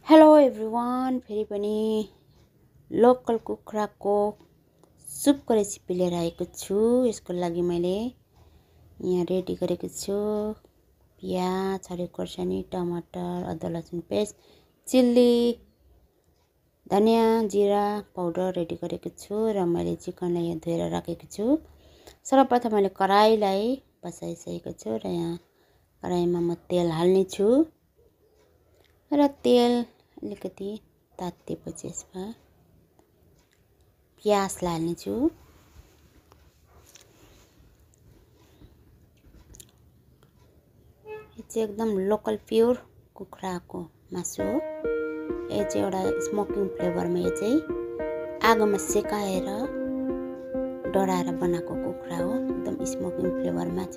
Hello everyone, फेरि पनि local कुखुराको सुपको रेसिपी लिएर आएको छु। यसको लागि मैले यहाँ रेडी गरेको छु प्याज, हरियो खोर्सानी, टमाटर, अदुवा लसुन पेस्ट, चिल्ली, धनिया, जिरा पाउडर रेडी गरेको छु र मैले चिकनलाई यहाँ धोएर राखेको छु। सर्वप्रथम मैले कराईलाई बसाइसकेको छु र यहाँ कराईमा म तेल हाल्ने छु र तेल अलिकति तातेपछि यसमा प्याज हाल्नेछु। यो चाहिँ एकदम लोकल प्योर कुखुराको मासु हो। यो चाहिँ एउटा स्मोकिङ फ्लेभरमा, यो चाहिँ आगोमा सेकाएर डढाएर बनाएको कुखुरा हो। एकदम स्मोकिङ फ्लेभरमा छ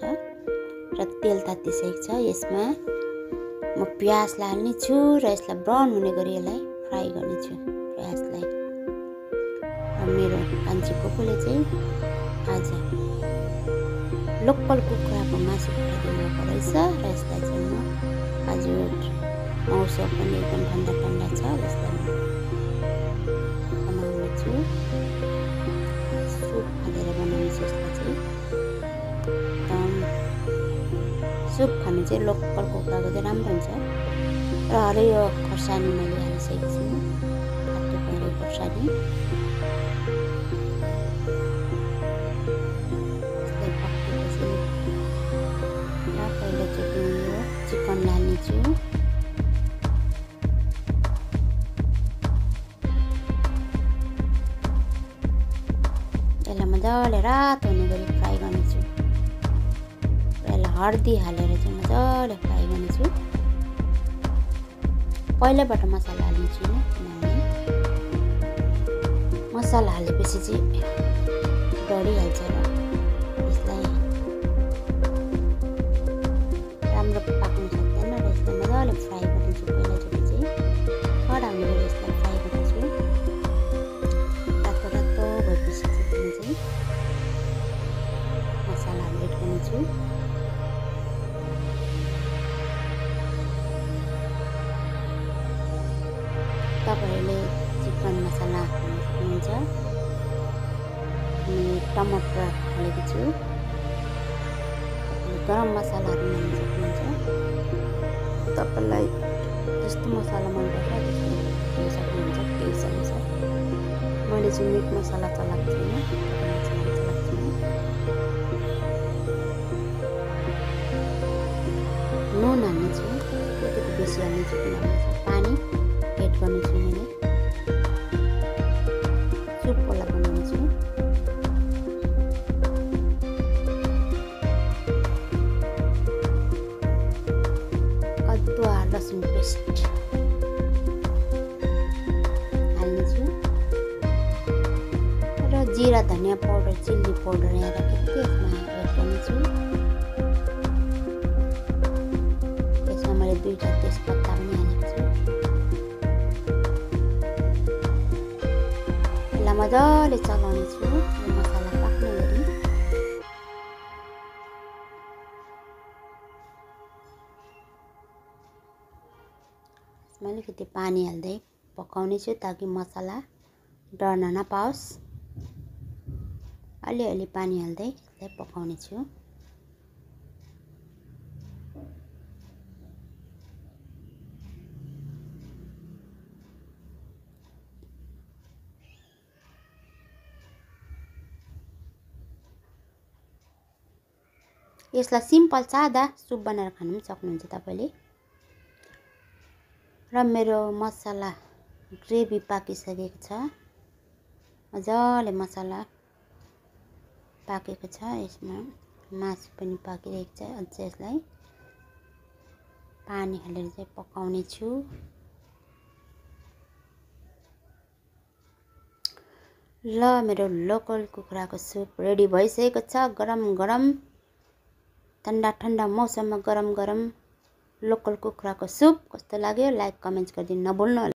र तेल तातिसकेको छ। यसमा म प्याज हाल्ने छु र यसलाई ब्राउन हुने गरी यसलाई फ्राई गर्ने छु प्याजलाई। र मेरो कान्छी कोकोले चाहिँ आज लोकल कुखुराको मासु पकाइदिनु भएको रहेछ र यसलाई चाहिँ म आज मौसम पनि एकदम ठन्डा ठन्डा छ, यसलाई म बनाउने छु। सुप हालेर बनाउने छु यसलाई चाहिँ। सुप खानु चाहिँ लोकल कुखुराको चाहिँ राम्रो हुन्छ। र हरियो खोर्सानी मैले हालिसकेको छु, काटेको हरियो खोर्सानी। यसलाई पकाएपछि पहिलोचोटि यो चिकन हाल्नेछु। यसलाई मजाले रातो हुने गरी फ्राई गर्नेछु। यसलाई हर्दी हालेर चाहिँ मजाले फ्राई गर्नेछु। पहिल्यैबाट मसला हाल्ने छुइनँ, किनभने मसला हालेपछि चाहिँ डढिहाल्छ र यसलाई राम्रो पाक्नु सक्दैन र यसलाई मजाले फ्राई गर्नेछु। पहिलोचोटि चाहिँ कडा हुने गरी यसलाई फ्राई गर्नेछु। रातो रातो भएपछि चाहिँ मसलाहरू एड गर्नेछु। तपाईँहरूले चिकन मसला हाल्न सक्नुहुन्छ। अनि टमाटर हालेको छु। गरम मसलाहरू हाल्न सक्नुहुन्छ। तपाईँलाई जस्तो मसला मनपर्छ त्यस्तो हाल्न सक्नुहुन्छ, टेस्ट अनुसार। मैले चाहिँ मिट मसला चलाएको छैन, नुन हाल्ने छु। अलिकति बेसी हाल्ने छु, किनभने पानी एड गर्ने छु। मैले सुपवाला बनाउने छु। अदुवा लसुन पेस्ट हाल्ने छु र जिरा धनिया पाउडर, चिल्ली पाउडर यहाँ राखेको थिएँ, यसमा एड गर्ने छु। यसमा मैले 2टा तेजपत्ता पनि हालेको छु। मजाले चलाउने छु यो मसला पाक्ने गरी। यसमा अलिकति पानी हाल्दै पकाउने छु ताकि मसला डढ्न नपाओस्। अलिअलि पानी हाल्दै यसलाई पकाउने छु। यसलाई सिम्पल सादा सुप बनाएर खानु पनि सक्नुहुन्छ तपाईँले। र मेरो मसला ग्रेभी पाकिसकेको छ। मजाले मसला पाकेको छ। यसमा मासु पनि पाकिरहेको छ। अझ यसलाई पानी हालेर चाहिँ पकाउने छु। ल मेरो लोकल कुखुराको सुप रेडी भइसकेको छ। गरम गरम ठन्डा ठन्डा मौसममा गरम गरम लोकल कुखुराको सुप कस्तो लाग्यो लाइक कमेन्ट्स गरिदिनु नभुल्नु होला।